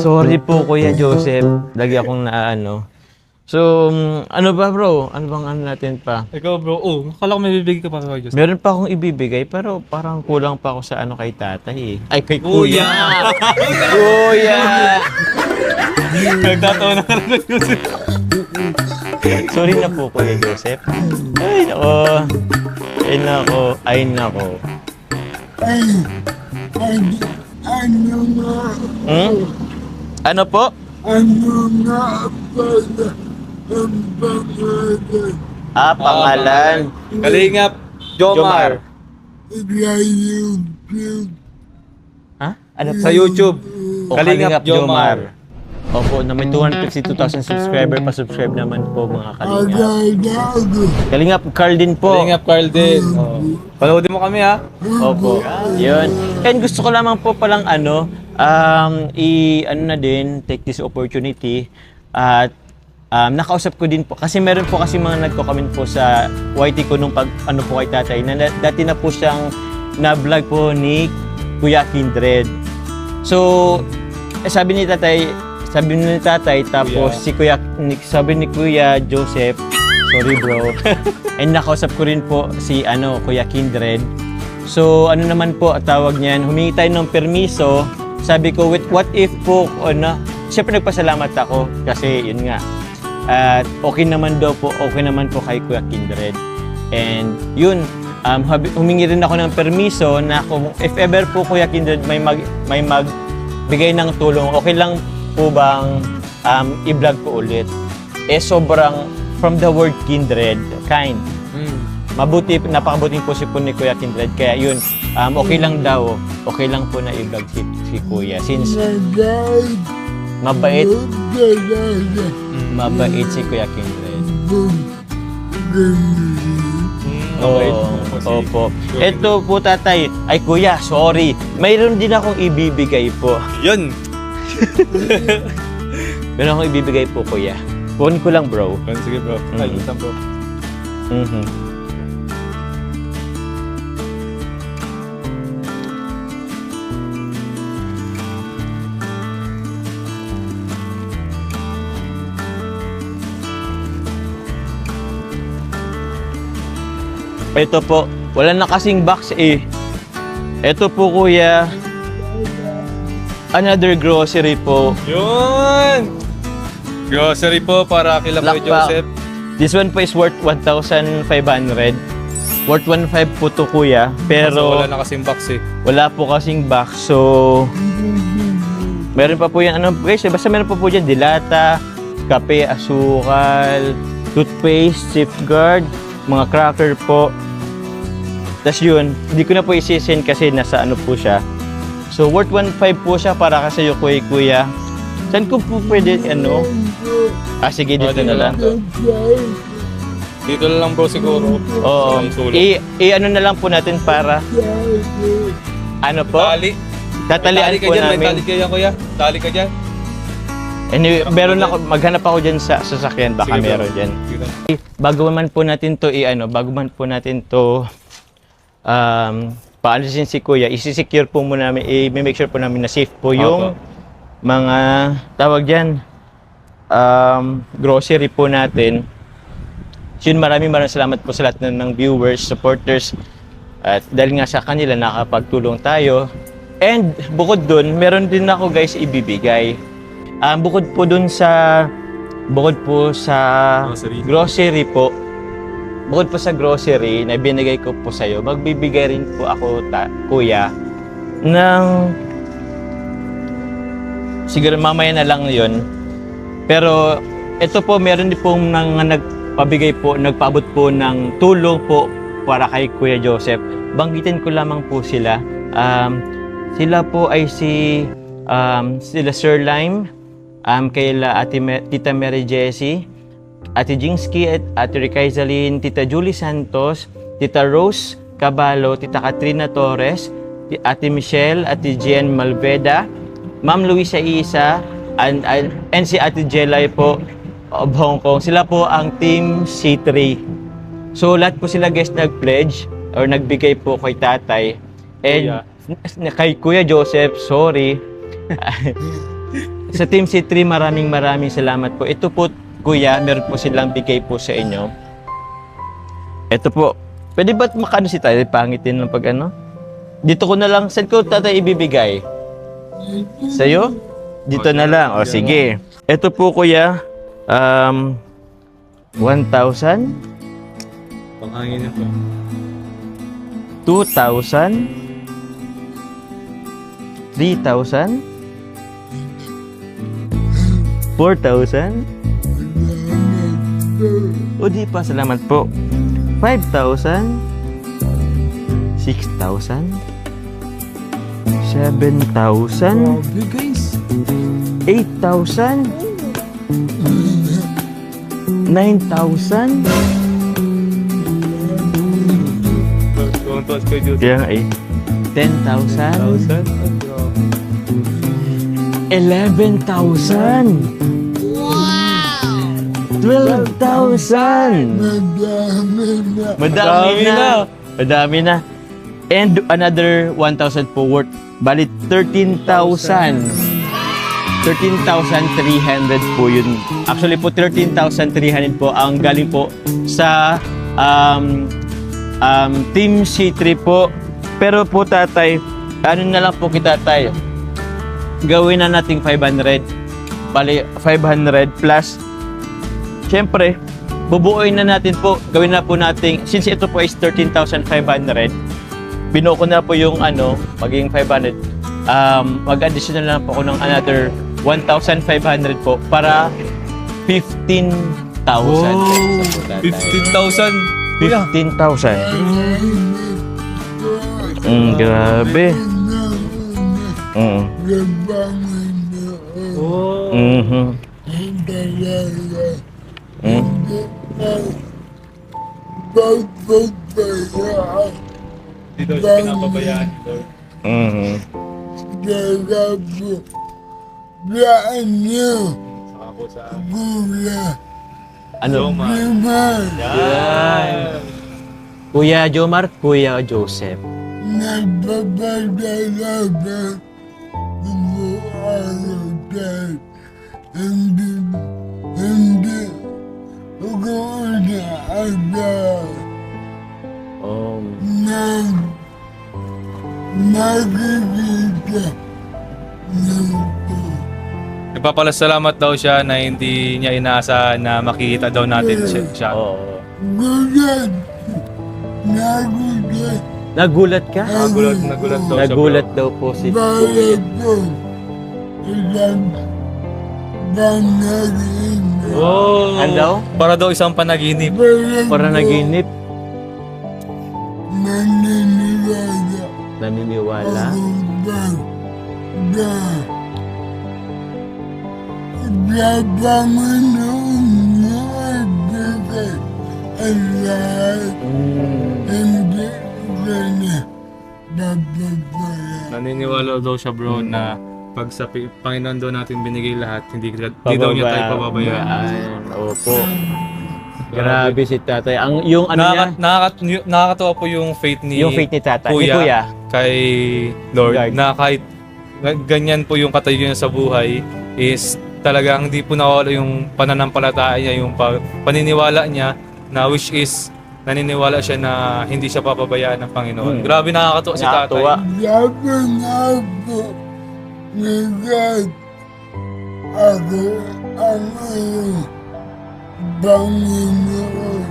Sorry po, Kuya Joseph. Lagi akong naano. So, ano ba bro? Ano bang ano natin pa? Ikaw bro, akala ko may bibigay ka pa kay Joseph. Meron pa akong ibibigay pero parang kulang pa ako sa ano kay tatay eh. Ay, kay kuya! Kuya! Nagtatawa na ka na kay Joseph. Sorry na po, Kuya Joseph. Ay, nako. Ay, nako. Ay, nako. Ano nga? Hmm? Ano po? Ano nga pala ang pangalan? Pangalan. Kalingap, Jomar. Sa YouTube. Ha? Ano Sa YouTube. O, Kalingap Jomar. Opo, na may 252,000 subscriber, pa-subscribe naman po mga Kalingap. Agad. Kalingap Carl din po. Kalingap Carl din. Panoodin mo kami ha. Opo. Yun. And gusto ko lamang po palang ano na din, take this opportunity at nakausap ko din po kasi meron po kasi mga nagko-comment po sa YT ko nung pag ano po kay tatay na dati na po siyang na-vlog po ni Kuya Kindred. So, sabi ni tatay tapos sabi ni Kuya Joseph, sorry bro. And nakausap ko rin po si Kuya Kindred. So, ano naman po tawag niyan, humingi tayo ng permiso. Sabi ko, what if po, siyempre nagpasalamat ako kasi yun nga. At okay naman po kay Kuya Kindred. And yun, humingi rin ako ng permiso na kung if ever po Kuya Kindred may magbigay ng tulong, okay lang po bang i-vlog ko ulit? Sobrang from the word kindred, kind. Napakabuting po ni Kuya Kindred. Kaya yun, okay lang daw, okay lang po na i-vlog si Kuya. Since mabait si Kuya Kindred. Opo. Ito po tatay, ay Kuya, sorry. Mayroon din akong ibibigay po. Yun. Meron akong ibibigay po Kuya. Kunin ko lang bro. Sige bro. Ay, isang bro. Ito po, wala na kasing box eh. Ito po Kuya, another grocery po. Yun! Grocery po para kila Kuya Lakpak. Joseph. This one po is worth 1,500. Worth 1,500 po to Kuya, pero Wala na kasing box eh. wala po kasing box. So, meron pa po yan, guys, basta meron pa po dyan, dilata, kape, asukal, toothpaste, safeguard, mga cracker po. Tapos yun, hindi ko na po isi-send kasi nasa ano po siya. So, worth 1,500 po siya para kasi yung Kuya. Saan ko po pwede, sige, dito na lang. Dito na lang bro siguro. Oo. Ano na lang po natin para, ano po? Tali. Tatalian Tali ka po dyan, may namin. tali ka dyan kuya. Tali ka dyan. Anyway, meron ako, maghanap ako dyan sa sasakyan, baka Sige, bro. meron dyan. Sige. Bago man po natin to paalisin si Kuya, isi-secure po muna namin, i-make sure po namin na safe po yung mga tawag dyan, grocery po natin. Yun, maraming salamat po sa lahat ng viewers, supporters, at dahil nga sa kanila nakapagtulong tayo. And bukod dun, meron din ako guys ibibigay. Bukod po sa grocery po, bukod po sa grocery na binigay ko po sa iyo, magbibigay rin po ako, Kuya, ng siguro mamaya na lang 'yon. Pero ito po, meron din pong nagpaabot po ng tulong po para kay Kuya Joseph. Banggitin ko lamang po sila. Sila po ay sila Sir Lime, kayla Tita Mary Jessie, Ate Jingsky at Ate Ricaizaline, Tita Julie Santos, Tita Rose Cabalo, Tita Katrina Torres, Ate Michelle, Ate Jen Malveda, Ma'am Luisa Isa, and si Ate Jelay po of Hong Kong. Sila po ang Team C3. So lahat po sila guys nag-pledge or nagbigay po kay tatay. And kay Kuya Joseph, sorry, Sa Team C3, maraming salamat po. Ito po, Kuya, meron po silang bigay po sa inyo. Ito po. Pwede ba't makano si tayo? Pangitin ng pag ano? Dito ko na lang, saan ko tatay ibibigay? Sa'yo? Dito na lang. O, sige. Ito po, Kuya. 1,000. Panghangin na po. 2,000. 3,000. 4,000. O di pa, salamat po. 5,000. 6,000. 7,000. Grabe guys. 8,000. 9,000. Tuwan-tuwan kayo dito. Kaya nga eh. 10,000. 11,000. 12,000. Madami na. Madami na. And another 1,000 po worth. Bali 13,000. 13,300 po yun. Actually po 13,300 po ang galing po sa Team C3 po. Pero po tatay, ano na lang po kita tatay? Gawin na nating 500. Bali 500 plus. Siyempre, bubuoy na natin po. Gawin na po nating, since ito po is 13,500, binuo ko na po yung ano, maging 500. Mag-additional na po ako ng another 1,500 po para 15,000. Wow! 15,000. 15,000. Grabe. Oh. Mhm. Hindi daw siya pinapabayaan. Mhm. Saka po sa Ano? Jomar. Yan. Kuya Jomar, Kuya Joseph. Oh. Nagpapasalamat daw siya na hindi niya inaasahan na makikita daw natin siya. Oo. Nagulat ka? Nagulat daw siya. Nagulat daw po si Kuya. Oh, Ano daw? para daw isang panaginip. Para naginip. Naniniwala. Naniniwala daw siya bro na pag sa Panginoon daw natin binigay lahat, hindi daw niya tayo pababayaan. Opo. Grabe si tatay. Ang yung ano niya, Nakakatawa po yung faith ni tatay. Kuya, Ni Kuya. kay Lord, Lord. na kahit ganyan po yung katayo niya sa buhay is talagang hindi po nawala yung pananampalataya niya, yung paniniwala niya na which is naniniwala siya na hindi siya papabayaan ng Panginoon. Grabe nakakatawa si tatay. Nakakatuwa. Ako ang Panginoon,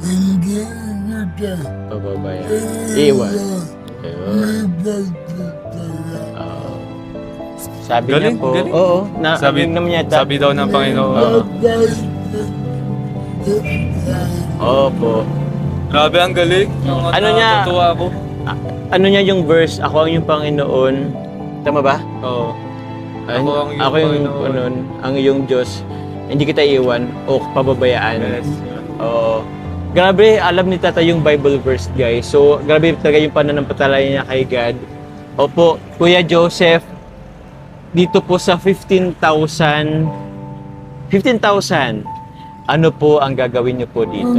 hindi kita Pababayan. Iwan. Ayun. Sabi Galing, niya po. galing. Oo. Sabi, naman niya. sabi daw ng Panginoon. Opo. Grabe ang galing. Ano niya? Natutuwa ako. Ano niya yung verse? Ako ang yung Panginoon. Tama ba? Oo. Ako yung Panginoon. Ang iyong Diyos. Hindi kita iwan o pababayaan. Yes. Oo. Grabe, alam ni Tata yung Bible verse, guys. So, grabe talaga yung pananampalataya niya kay God. Opo, Kuya Joseph, dito po sa 15,000, ano po ang gagawin niyo po dito?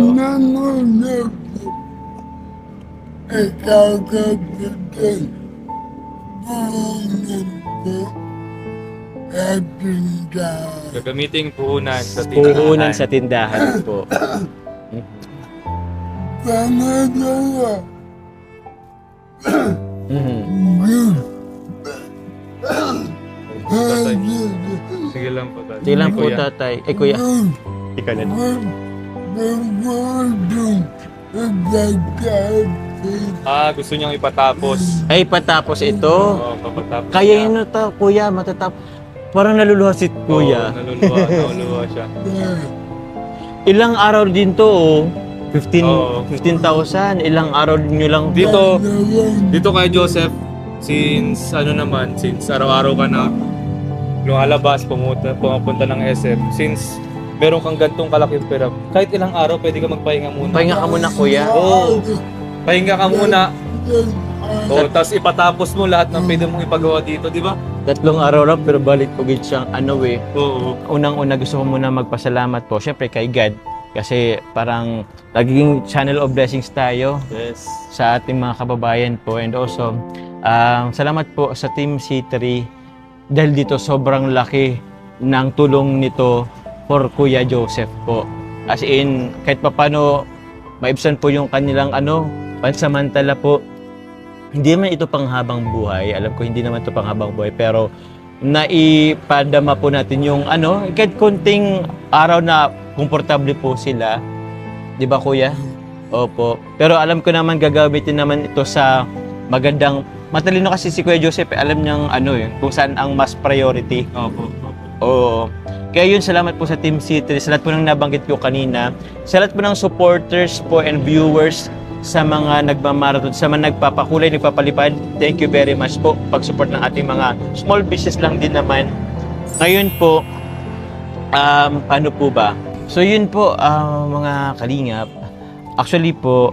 Ikaw kapitin, puhunan po at tindahan. Gagamiting puhunan sa tindahan. Puhunan sa tindahan po. Pangalawa, Mhm. good. Tatay. Sige lang po, tatay. Sige lang po, Kuya. tatay. Eh, kuya. Ikaw na. Gusto niyang ipatapos. Ay, patapos ito. Oo, papatapos. Kaya niya. yun na to, kuya, matatapos. Parang naluluha si kuya. Oo, naluluha siya. Ilang araw din to, oh. 15 Oo. 15,000. Ilang araw nyo lang. Dito kay Joseph, since araw-araw ka na lumalabas, pumunta ng SM, since meron kang gantong kalaking pera, kahit ilang araw pwede ka magpahinga muna. Pahinga ka muna, kuya. Oo. Pahinga ka muna. Oo, tapos ipatapos mo lahat ng pwede mong ipagawa dito, di ba? 3 araw lang, pero balik po gid siyang Oo. Unang-una gusto ko muna magpasalamat po, syempre kay God. Kasi parang nagiging channel of blessings tayo Yes. sa ating mga kababayan po. And also, salamat po sa Team C3 dahil dito sobrang laki ng tulong nito for Kuya Joseph po. As in, kahit papano maibsan po yung kanilang pansamantala po. Hindi naman ito panghabang buhay. Alam ko hindi naman ito panghabang buhay. Pero naipadama po natin yung kahit konting araw na komportable po sila. Di ba, kuya? Opo. Pero alam ko naman gagamitin naman ito sa magandang... Matalino kasi si Kuya Joseph, alam niyang kung saan ang mas priority. Opo. Oo. Kaya yun, salamat po sa Team C3. Sa lahat po ng nabanggit ko kanina. Sa lahat po ng supporters po and viewers sa mga nagmamarathon, sa mga nagpapakulay, nagpapalipad. Thank you very much po. Pag-support ng ating mga small business lang din naman. Ngayon po, ano po ba? So yun po, mga kalingap. Actually po,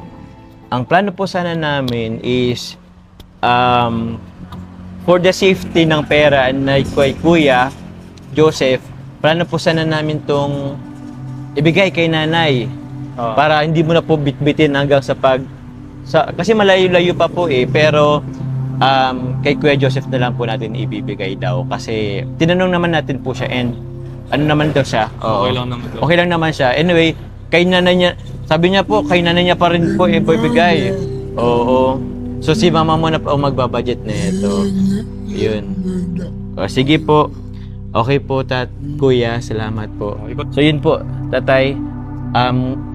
ang plano po sana namin is for the safety ng pera na kay Kuya Joseph, plano po sana namin tong ibigay kay nanay para hindi mo na po bitbitin hanggang sa kasi malayo-layo pa po pero kay Kuya Joseph na lang po natin ibibigay daw kasi tinanong naman natin po siya and ano naman daw siya. Okay lang naman daw. Okay lang naman siya. Anyway, kay nanay niya, sabi niya po, kay nanay niya pa rin po ibibigay. Oo. So si mama mo na po magbabudget na ito. Yun. O, sige po. Okay po, Kuya. Salamat po. So yun po, tatay,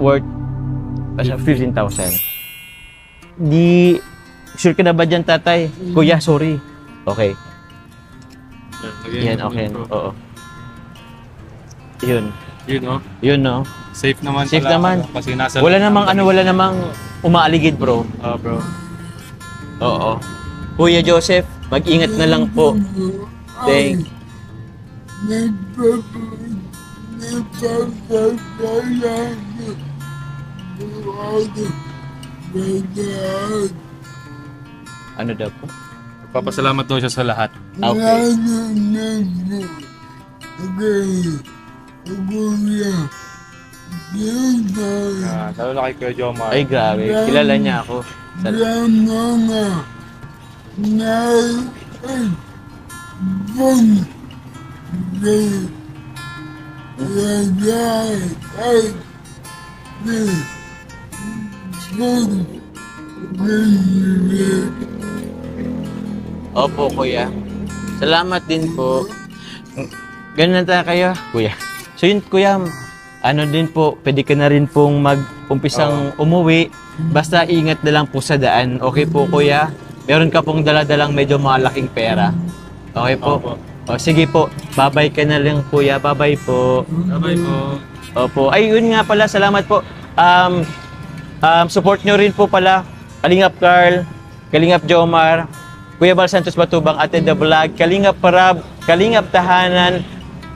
worth 15,000. Sure ka na ba dyan, tatay? Kuya, sorry. Okay. Yan, okay. Oo. Yun. Yun, no? Safe naman Safe pala, naman. kasi nasa Wala namang umaaligid, bro. bro. Oo. Kuya Joseph, mag-ingat na lang po. Thank Ano daw po? Papasalamat daw siya sa lahat. Okay. Lalo na kay Kuya Jomar. Ay, grabe. Kilala niya ako. Opo, kuya. Salamat din po. Ganun na tayo kayo, kuya. So yun, kuya, ano din po, pwede ka na rin pong mag-umpisang umuwi. Basta ingat na lang po sa daan. Okay po, kuya? Meron ka pong dala-dalang medyo malaking pera. Okay po? Opo. O, sige po. Bye-bye ka na lang, kuya. Bye-bye po. Bye-bye po. Opo. Ay, yun nga pala. Salamat po. Support nyo rin po pala. Kalingap Carl, Kalingap Jomar, Kuya Bal Santos Batubang, Ate The Vlog, Kalingap Parab, Kalingap Tahanan,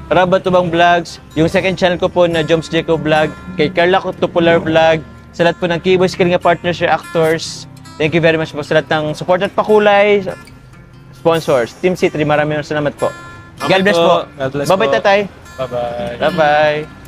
Rab Batubang Vlogs, yung second channel ko po na Joms Jacob Vlog, kay Carla Tupular Vlog, sa lahat po ng Keyboys, Kalingap Partners, Reactors. Thank you very much po sa lahat ng support at pakulay, sponsors. Team C3, maraming salamat po. God bless po. God bless Bye-bye, po. tatay. Bye-bye. Bye-bye.